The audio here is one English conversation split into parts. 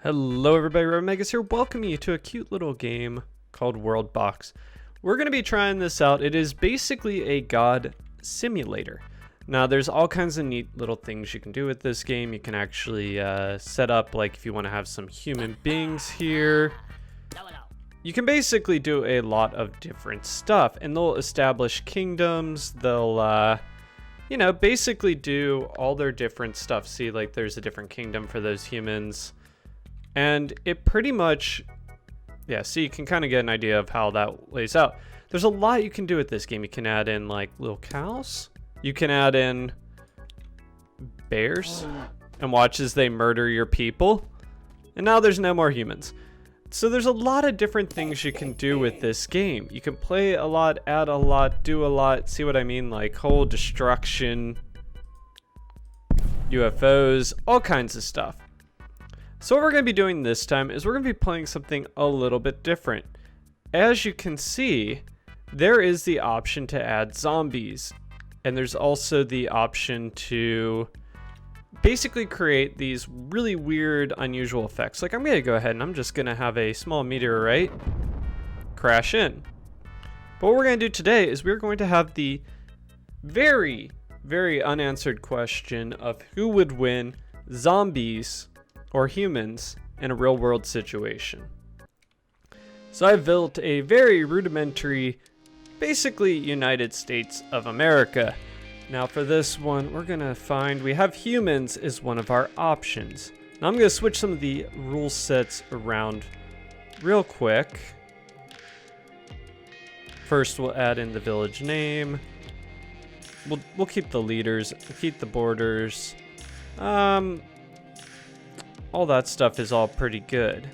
Hello everybody, Megas here, welcoming you to a cute little game called WorldBox. We're going to be trying this out. It is basically a god simulator. Now there's all kinds of neat little things you can do with this game. You can actually set up, like if you want to have some human beings here. You can basically do a lot of different stuff, and they'll establish kingdoms. They'll basically do all their different stuff. See, like there's a different kingdom for those humans. And it pretty much, so you can kind of get an idea of how that lays out. There's a lot you can do with this game. You can add in like little cows. You can add in bears and watch as they murder your people. And now there's no more humans. So there's a lot of different things you can do with this game. You can play a lot, add a lot, do a lot. See what I mean? Like whole destruction, UFOs, all kinds of stuff. So what we're going to be doing this time is we're going to be playing something a little bit different. As you can see, there is the option to add zombies. And there's also the option to basically create these really weird, unusual effects. Like I'm going to go ahead and I'm just going to have a small meteorite crash in. But what we're going to do today is we're going to have the very, very unanswered question of who would win, zombies or humans in a real world situation. So I've built a very rudimentary, basically United States of America. Now for this one, we're gonna find, we have humans as one of our options. Now I'm gonna switch some of the rule sets around real quick. First we'll add in the village name. We'll keep the leaders, we'll keep the borders. All that stuff is all pretty good.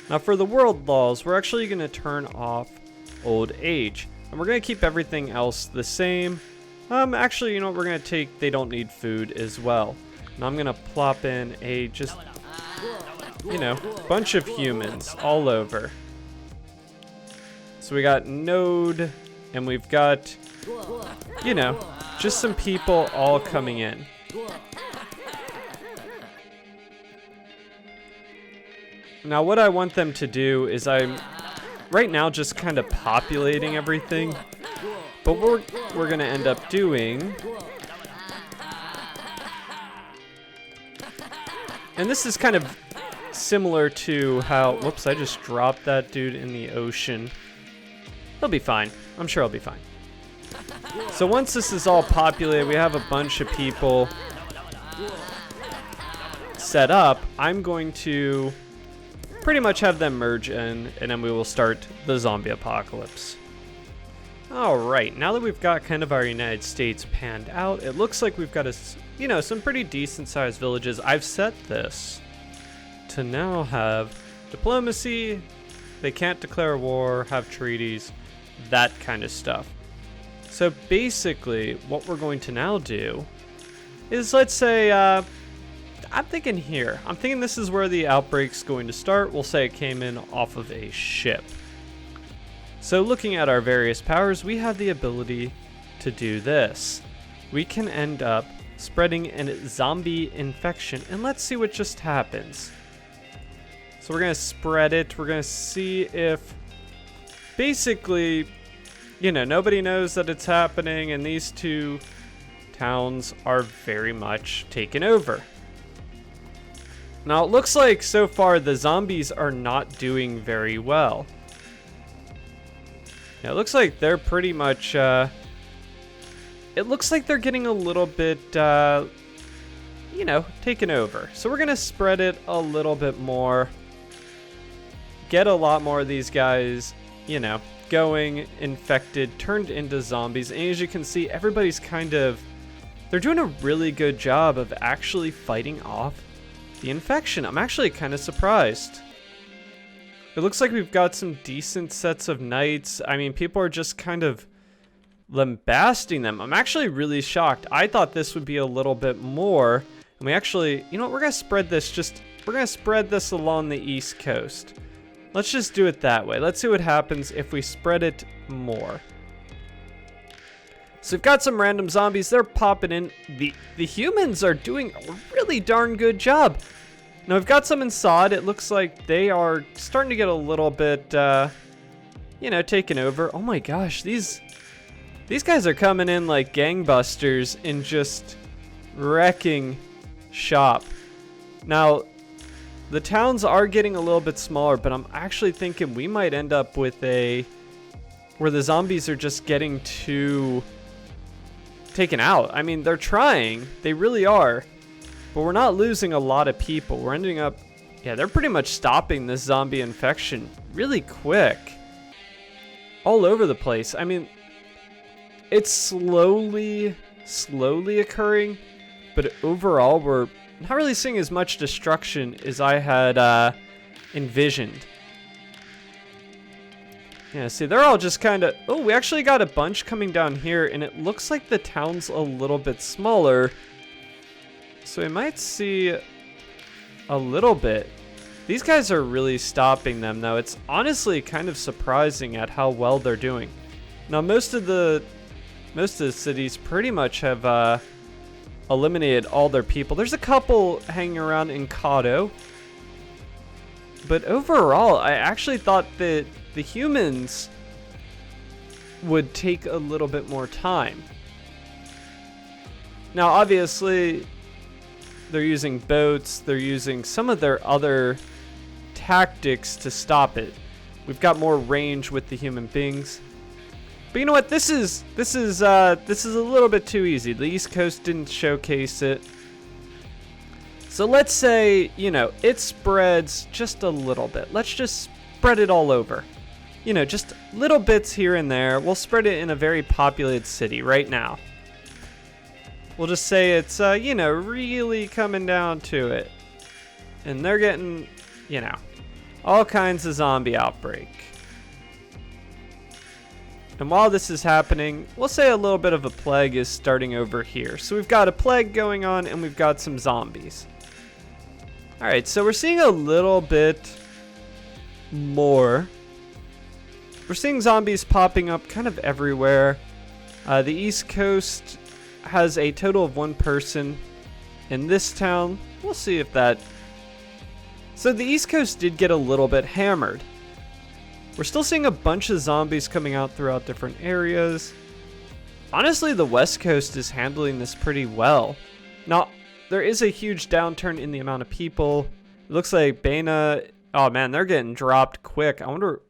Now for the world laws, we're actually going to turn off old age. And we're going to keep everything else the same. Actually, you know what we're going to take? They don't need food as well. Now I'm going to plop in a just, bunch of humans all over. So we got Node, and we've got, just some people all coming in. Now what I want them to do is I'm right now just kind of populating everything. But what we're going to end up doing, and this is kind of similar to how, whoops, I just dropped that dude in the ocean. He'll be fine. I'm sure he'll be fine. So once this is all populated, we have a bunch of people set up. I'm going to pretty much have them merge in, and then we will start the zombie apocalypse. Alright, now that we've got kind of our United States panned out, it looks like we've got some pretty decent sized villages. I've set this to now have diplomacy, they can't declare war, have treaties, that kind of stuff. So basically, what we're going to now do is, let's say, I'm thinking here. I'm thinking this is where the outbreak's going to start. We'll say it came in off of a ship. So looking at our various powers, we have the ability to do this. We can end up spreading a zombie infection, and let's see what just happens. So we're going to spread it. We're going to see if, basically, nobody knows that it's happening, and these two towns are very much taken over. Now, it looks like so far the zombies are not doing very well. It looks like they're pretty much, it looks like they're getting a little bit, taken over. So we're going to spread it a little bit more. Get a lot more of these guys, going infected, turned into zombies. And as you can see, everybody's they're doing a really good job of actually fighting off the infection. I'm actually kind of surprised. It looks like we've got some decent sets of knights. I mean, people are just kind of lambasting them. I'm actually really shocked. I thought this would be a little bit more. And we actually, we're going to spread this we're going to spread this along the East Coast. Let's just do it that way. Let's see what happens if we spread it more. So we've got some random zombies. They're popping in. The humans are doing a really darn good job. Now we've got some inside. It looks like they are starting to get a little bit, you know, taken over. Oh my gosh, these guys are coming in like gangbusters and just wrecking shop. Now, the towns are getting a little bit smaller, but I'm actually thinking we might end up with where the zombies are just getting too taken out. I mean, they're trying. They really are. But we're not losing a lot of people. We're ending up... Yeah, they're pretty much stopping this zombie infection really quick. All over the place. I mean, it's slowly occurring. But overall, we're not really seeing as much destruction as I had envisioned. Yeah, see, they're all just kind of... Oh, we actually got a bunch coming down here, and it looks like the town's a little bit smaller. So we might see a little bit. These guys are really stopping them, though. It's honestly kind of surprising at how well they're doing. Now, most of the cities pretty much have eliminated all their people. There's a couple hanging around in Kato. But overall, I actually thought that the humans would take a little bit more time. Now, obviously, they're using boats. They're using some of their other tactics to stop it. We've got more range with the human beings. But you know what? This is a little bit too easy. The East Coast didn't showcase it. So let's say, you know, it spreads just a little bit. Let's just spread it all over. You know, just little bits here and there. We'll spread it in a very populated city right now. We'll just say it's, you know, really coming down to it. And they're getting, you know, all kinds of zombie outbreak. And while this is happening, we'll say a little bit of a plague is starting over here. So we've got a plague going on and we've got some zombies. Alright, so we're seeing a little bit more. We're seeing zombies popping up kind of everywhere. The East Coast has a total of 1 person in this town. We'll see if that... So the East Coast did get a little bit hammered. We're still seeing a bunch of zombies coming out throughout different areas. Honestly, the West Coast is handling this pretty well. Now, there is a huge downturn in the amount of people. It looks like Bana... Oh man, they're getting dropped quick. I wonder...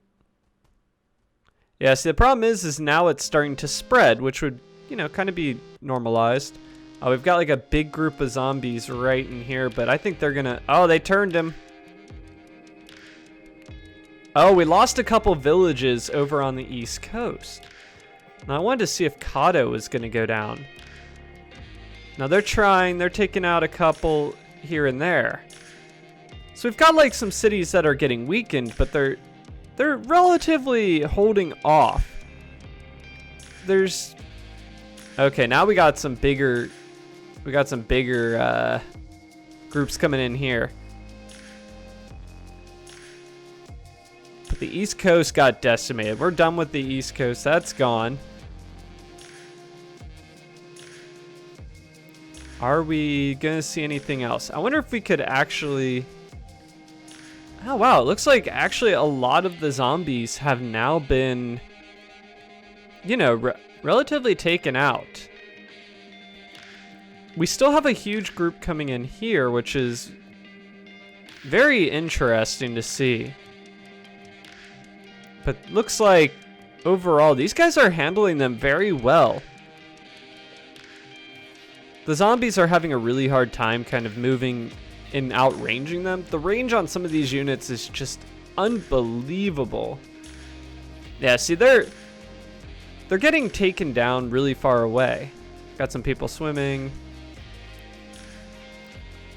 Yeah, see, the problem is now it's starting to spread, which would, you know, kind of be normalized. We've got like a big group of zombies right in here, but I think they're gonna... Oh, they turned him. Oh, we lost a couple villages over on the East Coast. Now, I wanted to see if Kato was going to go down. Now, they're trying. They're taking out a couple here and there. So we've got, like, some cities that are getting weakened, but they're relatively holding off. There's... Okay, now we got some bigger... We got some bigger groups coming in here. The East Coast got decimated. We're done with the East Coast. That's gone. Are we going to see anything else? I wonder if we could actually... Oh, wow. It looks like actually a lot of the zombies have now been, you know, relatively taken out. We still have a huge group coming in here, which is very interesting to see. But looks like overall these guys are handling them very well. The zombies are having a really hard time kind of moving and outranging them. The range on some of these units is just unbelievable. Yeah, see, they're getting taken down really far away. Got some people swimming.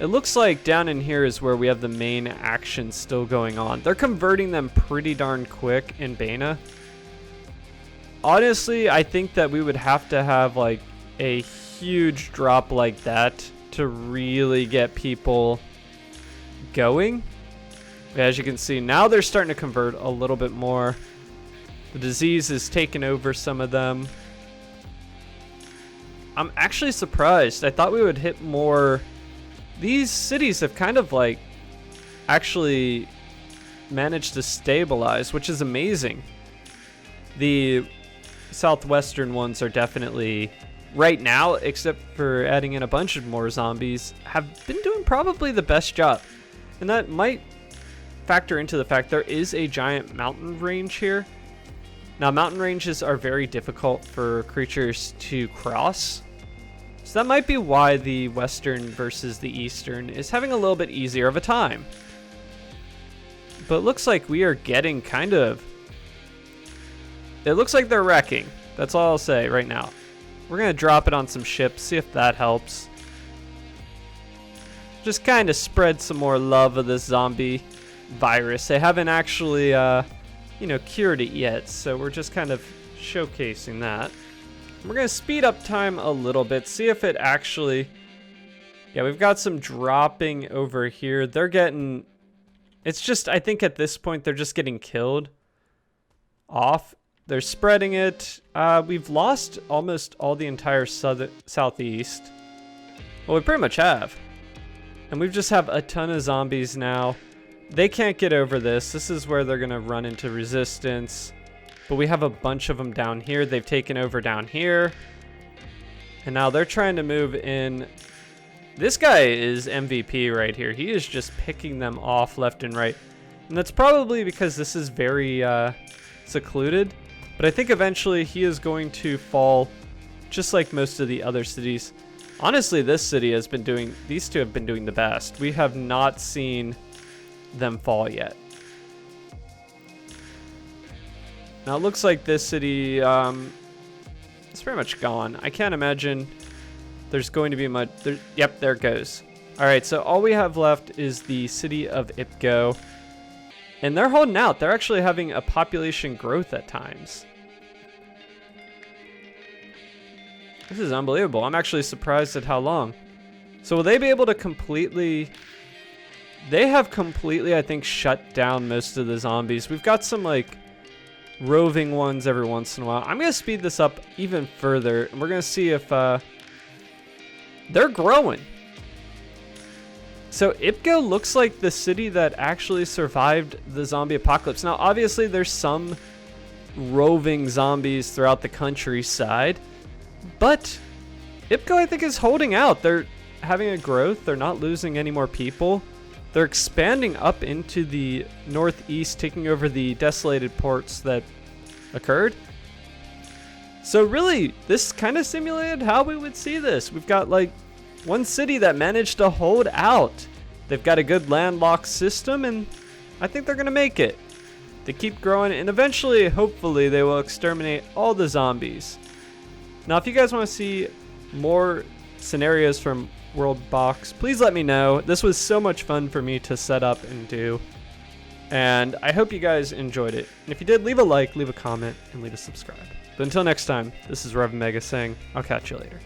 It looks like down in here is where we have the main action still going on. They're converting them pretty darn quick in Bana. Honestly, I think that we would have to have like a huge drop like that to really get people going. As you can see, now they're starting to convert a little bit more. The disease is taking over some of them. I'm actually surprised. I thought we would hit more. These cities have kind of like actually managed to stabilize, which is amazing. The southwestern ones are definitely, right now, except for adding in a bunch of more zombies, have been doing probably the best job. And that might factor into the fact there is a giant mountain range here. Now, mountain ranges are very difficult for creatures to cross. So that might be why the western versus the eastern is having a little bit easier of a time. But it looks like we are getting kind of... It looks like they're wrecking. That's all I'll say right now. We're going to drop it on some ships, see if that helps. Just kind of spread some more love of this zombie virus. They haven't actually, cured it yet, so we're just kind of showcasing that. We're going to speed up time a little bit, see if it actually... Yeah, we've got some dropping over here. They're getting... It's just, I think at this point, they're just getting killed off. They're spreading it. We've lost almost all the entire southeast. Well, we pretty much have. And we just have a ton of zombies now. They can't get over this. This is where they're going to run into resistance. But we have a bunch of them down here. They've taken over down here. And now they're trying to move in. This guy is MVP right here. He is just picking them off left and right. And that's probably because this is very secluded. But I think eventually he is going to fall just like most of the other cities. Honestly, this city has been doing, these two have been doing the best. We have not seen them fall yet. Now it looks like this city it's pretty much gone. I can't imagine there's going to be much. Yep, there it goes. All right, so all we have left is the city of Ipko. And they're holding out. They're actually having a population growth at times. This is unbelievable. I'm actually surprised at how long. So will they be able to completely... They have completely, I think, shut down most of the zombies. We've got some, like, roving ones every once in a while. I'm going to speed this up even further. And we're going to see if... They're growing. So Ipko looks like the city that actually survived the zombie apocalypse. Now, obviously, there's some roving zombies throughout the countryside. But Ipko, I think, is holding out. They're having a growth. They're not losing any more people. They're expanding up into the northeast, taking over the desolated ports that occurred. So really, this kind of simulated how we would see this. We've got like one city that managed to hold out. They've got a good landlocked system, and I think they're going to make it. They keep growing, and eventually, hopefully, they will exterminate all the zombies. Now, if you guys want to see more scenarios from WorldBox, please let me know. This was so much fun for me to set up and do. And I hope you guys enjoyed it. And if you did, leave a like, leave a comment, and leave a subscribe. But until next time, this is Rev Mega saying, I'll catch you later.